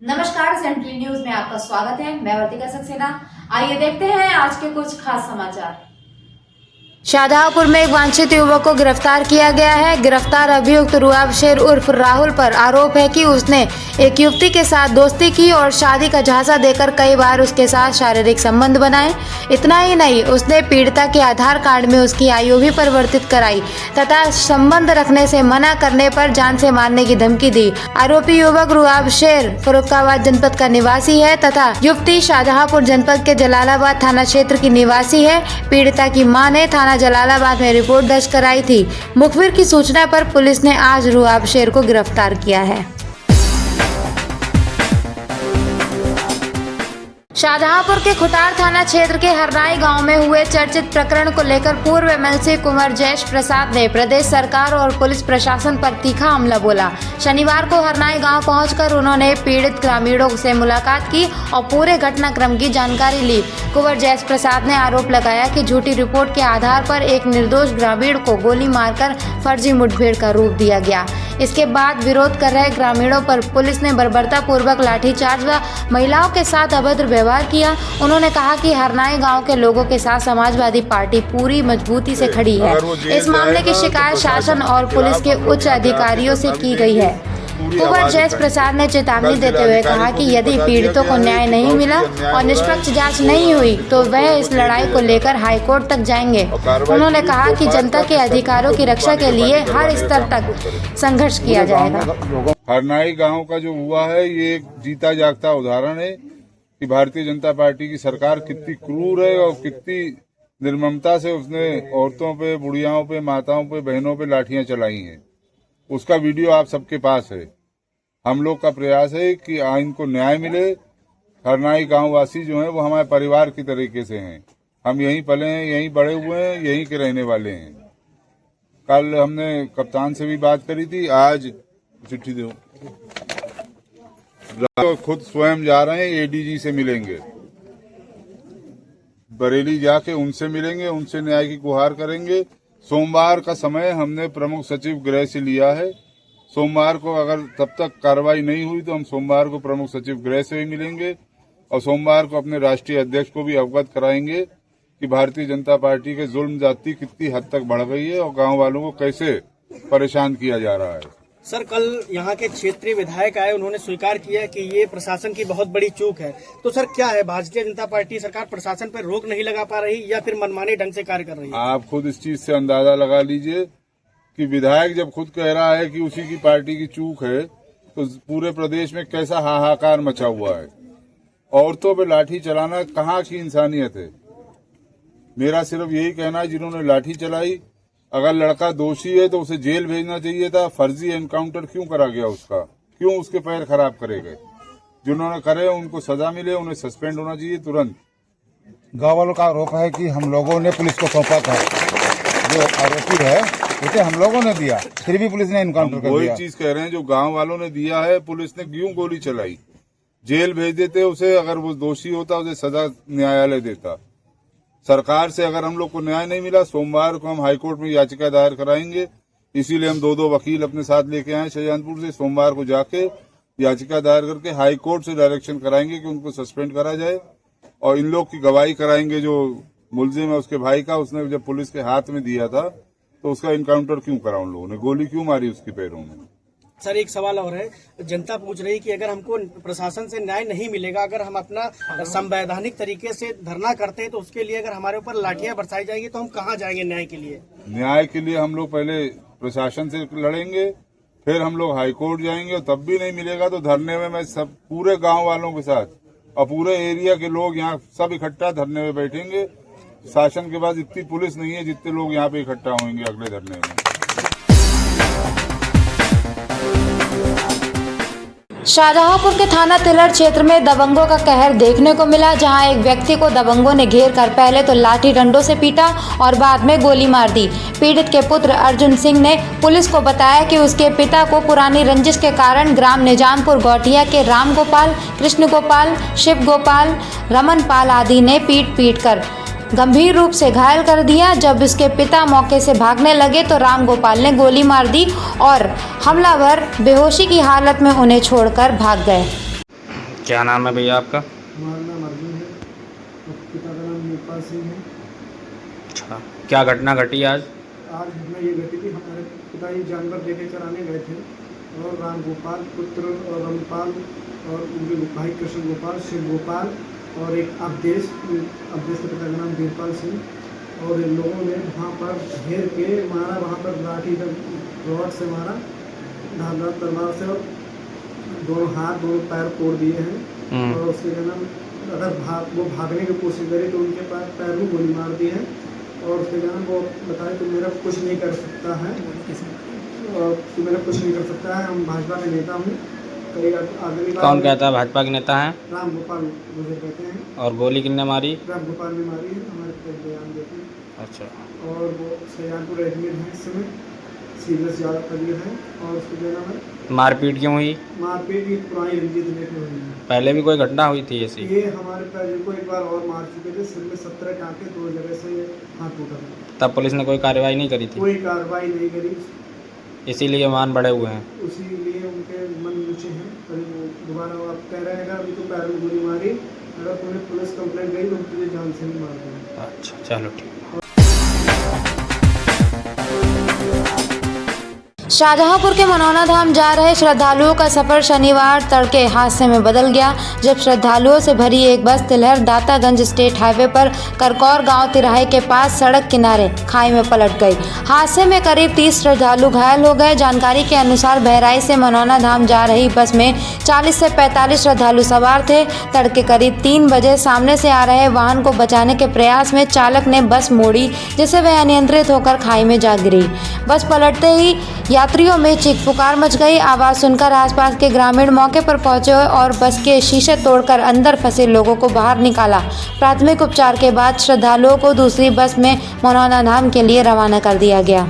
नमस्कार, central news में आपका स्वागत है। मैं वर्तिका सक्सेना। आइए देखते हैं आज के कुछ खास समाचार। शाहजहांपुर में एक वांछित युवक को गिरफ्तार किया गया है। गिरफ्तार अभियुक्त रुआब शेर उर्फ राहुल पर आरोप है कि उसने एक युवती के साथ दोस्ती की और शादी का झांसा देकर कई बार उसके साथ शारीरिक संबंध बनाए। इतना ही नहीं, उसने पीड़िता के आधार कार्ड में उसकी आयु भी परिवर्तित कराई तथा संबंध रखने से मना करने पर जान से मारने की धमकी दी। आरोपी युवक रुआब शेर फर्रुखाबाद जनपद का निवासी है तथा युवती शाहजहांपुर जनपद के जलालाबाद थाना क्षेत्र की निवासी है। पीड़िता की मां ने थाना जलालाबाद में रिपोर्ट दर्ज कराई थी। मुखबिर की सूचना पर पुलिस ने आज रुआब शेर को गिरफ्तार किया है। शाहजहांपुर के खुटार थाना क्षेत्र के हरनाई गांव में हुए चर्चित प्रकरण को लेकर पूर्व एमएलसी कुंवर जयेश प्रसाद ने प्रदेश सरकार और पुलिस प्रशासन पर तीखा हमला बोला। शनिवार को हरनाई गांव पहुंचकर उन्होंने पीड़ित ग्रामीणों से मुलाकात की और पूरे घटनाक्रम की जानकारी ली। कुंवर जयेश प्रसाद ने आरोप लगाया कि झूठी रिपोर्ट के आधार पर एक निर्दोष ग्रामीण को गोली मारकर फर्जी मुठभेड़ का रूप दिया गया। इसके बाद विरोध कर रहे ग्रामीणों पर पुलिस ने बर्बरतापूर्वक लाठीचार्ज व महिलाओं के साथ अभद्र व्यवहार किया। उन्होंने कहा कि हरनाई गांव के लोगों के साथ समाजवादी पार्टी पूरी मजबूती से खड़ी है। इस मामले की शिकायत शासन और पुलिस के उच्च अधिकारियों से की गई है। कुंवर जयेश प्रसाद ने चेतावनी देते हुए कहा कि यदि पीड़ितों को न्याय नहीं मिला और निष्पक्ष जांच नहीं हुई तो वह इस लड़ाई को लेकर हाईकोर्ट तक जाएंगे। उन्होंने कहा कि जनता के अधिकारों की रक्षा के लिए हर स्तर तक संघर्ष किया जाएगा। हरनाई गांव का जो हुआ है ये एक जीता जागता उदाहरण है कि भारतीय जनता पार्टी की सरकार कितनी क्रूर है और कितनी निर्ममता से उसने औरतों पे, बुढ़ियाओं पे, माताओं पे, बहनों पे लाठियां चलाई हैं। उसका वीडियो आप सबके पास है। हम लोग का प्रयास है कि इनको न्याय मिले। हरनाई गांव वासी जो हैं वो हमारे परिवार की तरीके से हैं। हम यहीं पले हैं, यहीं बड़े हुए हैं, यहीं के रहने वाले हैं। कल हमने कप्तान से भी बात करी थी, आज चिट्ठी दो खुद स्वयं जा रहे हैं, एडीजी से मिलेंगे, बरेली जाके उनसे मिलेंगे, उनसे न्याय की गुहार करेंगे। सोमवार का समय हमने प्रमुख सचिव गृह से लिया है। सोमवार को अगर तब तक कार्रवाई नहीं हुई तो हम सोमवार को प्रमुख सचिव गृह से भी मिलेंगे और सोमवार को अपने राष्ट्रीय अध्यक्ष को भी अवगत कराएंगे कि भारतीय जनता पार्टी के जुल्म जाति कितनी हद तक बढ़ गई है और गांव वालों को कैसे परेशान किया जा रहा है। सर, कल यहाँ के क्षेत्रीय विधायक आए, उन्होंने स्वीकार किया कि ये प्रशासन की बहुत बड़ी चूक है। तो सर क्या है, भारतीय जनता पार्टी सरकार प्रशासन पर रोक नहीं लगा पा रही या फिर मनमाने ढंग से कार्य कर रही है? आप खुद इस चीज से अंदाजा लगा लीजिए कि विधायक जब खुद कह रहा है कि उसी की पार्टी की चूक है तो पूरे प्रदेश में कैसा हाहाकार मचा हुआ है। औरतों पे लाठी चलाना कहाँ की इंसानियत है। मेरा सिर्फ यही कहना है, जिन्होंने लाठी चलाई अगर लड़का दोषी है तो उसे जेल भेजना चाहिए था। फर्जी एनकाउंटर क्यों करा गया उसका? क्यों उसके पैर खराब करे गए? जिन्होंने करे उनको सजा मिले, उन्हें सस्पेंड होना चाहिए तुरंत। गाँव वालों का आरोप है कि हम लोगों ने पुलिस को सौंपा था, जो आरोपी है उसे हम लोगों ने दिया, फिर भी पुलिस ने एनकाउंटर कर दिया। वही चीज कह रहे हैं, जो गाँव वालों ने दिया है, पुलिस ने क्यों गोली चलाई? जेल भेज देते उसे, अगर वो दोषी होता उसे सजा न्यायालय देता। सरकार से अगर हम लोग को न्याय नहीं मिला, सोमवार को हम हाईकोर्ट में याचिका दायर कराएंगे। इसीलिए हम दो वकील अपने साथ लेके आए शाहजहांपुर से। सोमवार को जाके याचिका दायर करके हाईकोर्ट से डायरेक्शन कराएंगे कि उनको सस्पेंड करा जाए और इन लोग की गवाही कराएंगे। जो मुलजिम है उसके भाई का, उसने जब पुलिस के हाथ में दिया था तो उसका इनकाउंटर क्यों करा? उन लोगों ने गोली क्यों मारी उसके पैरों में? सर एक सवाल और है, जनता पूछ रही कि अगर हमको प्रशासन से न्याय नहीं मिलेगा, अगर हम अपना संवैधानिक तरीके से धरना करते हैं तो उसके लिए अगर हमारे ऊपर लाठियां बरसाई जाएगी तो हम कहां जाएंगे न्याय के लिए? न्याय के लिए हम लोग पहले प्रशासन से लड़ेंगे, फिर हम लोग हाईकोर्ट जाएंगे और तब भी नहीं मिलेगा तो धरने में मैं सब पूरे गाँव वालों के साथ और पूरे एरिया के लोग यहाँ सब इकट्ठा धरने में बैठेंगे। शासन के पास इतनी पुलिस नहीं है जितने लोग यहाँ पे इकट्ठा होंगे अगले धरने में। शाहजहांपुर के थाना तिलर क्षेत्र में दबंगों का कहर देखने को मिला, जहां एक व्यक्ति को दबंगों ने घेर कर पहले तो लाठी डंडों से पीटा और बाद में गोली मार दी। पीड़ित के पुत्र अर्जुन सिंह ने पुलिस को बताया कि उसके पिता को पुरानी रंजिश के कारण ग्राम निजामपुर गौटिया के राम गोपाल, कृष्ण गोपाल, शिव गोपाल, रमन पाल आदि ने पीट कर गंभीर रूप से घायल कर दिया। जब उसके पिता मौके से भागने लगे तो राम गोपाल ने गोली मार दी और हमलावर बेहोशी की हालत में उन्हें छोड़कर भाग गए। क्या नाम है भैया आपका? हमारा नाम अर्जुन है और पिता का नाम नेपाल सिंह है। अच्छा, क्या घटना घटी आज? आज घटना ये घटी थी, हमारे पिताजी जानवर लेके चराने गए थे और राम गोपाल पुत्र और रमपाल और उनके भाई कृष्ण गोपाल, शिव गोपाल और एक अवधेश के पिता का नाम वीरपाल सिंह और इन लोगों ने वहाँ पर घेर के मारा, वहाँ पर लाठी रॉड से मारा, धारदार तलवार से, और दोनों हाथ दोनों पैर तोड़ दिए हैं। और उसके जन्म अगर वो भागने की कोशिश करे तो उनके पैर में गोली मार दी है। और उसके जन्म वो बताए तो मेरा कुछ नहीं कर सकता है, और तो मेरा कुछ नहीं कर सकता है, हम भाजपा के नेता हूँ। कई आदमी कौन कहता है भाजपा के नेता हैं? राम गोपाल मुझे कहते हैं। और गोली किसने मारी? राम गोपाल ने मारी है, हमारे पास बयान देते हैं। अच्छा, और वो सैयानपुर एडमिट है इस समय, सीरियस ज़्यादा तबीयत है। और उसके जन्म है मारपीट क्यों हुई? मारपीट की पुरानी रंजिश लेके हुई है। पहले भी कोई घटना हुई थी ऐसी? ये हमारे पिताजी को एक बार और मार चुके थे, सिर में 17 टाँके, 2 जगह से हाथ टूटा था। तब पुलिस ने कोई कार्रवाई नहीं करी थी? कोई कार्रवाई नहीं करी, इसीलिए मान बढ़े हुए हैं। उसीलिए उनके मन नीचे हैं। अभी वो दोबारा आप कह रहे हैं अभी तो पैर में गोली मारी, अगर तुम्हें पुलिस कंप्लेंट गई तो तुझे जान से नहीं मार देंगे। अच्छा, चलो ठीक। शाहजहांपुर के मनौना धाम जा रहे श्रद्धालुओं का सफर शनिवार तड़के हादसे में बदल गया, जब श्रद्धालुओं से भरी एक बस तिलहर दातागंज स्टेट हाईवे पर करकौर गांव तिराहे के पास सड़क किनारे खाई में पलट गई। हादसे में करीब 30 श्रद्धालु घायल हो गए। जानकारी के अनुसार बहराइच से मनौना धाम जा रही बस में 40 से 45 श्रद्धालु सवार थे। तड़के करीब 3 बजे सामने से आ रहे वाहन को बचाने के प्रयास में चालक ने बस मोड़ी, जिससे वह अनियंत्रित होकर खाई में जा गिरी। बस पलटते ही यात्रियों में चीख पुकार मच गई। आवाज़ सुनकर आसपास के ग्रामीण मौके पर पहुंचे और बस के शीशे तोड़कर अंदर फंसे लोगों को बाहर निकाला। प्राथमिक उपचार के बाद श्रद्धालुओं को दूसरी बस में मनौना धाम के लिए रवाना कर दिया गया।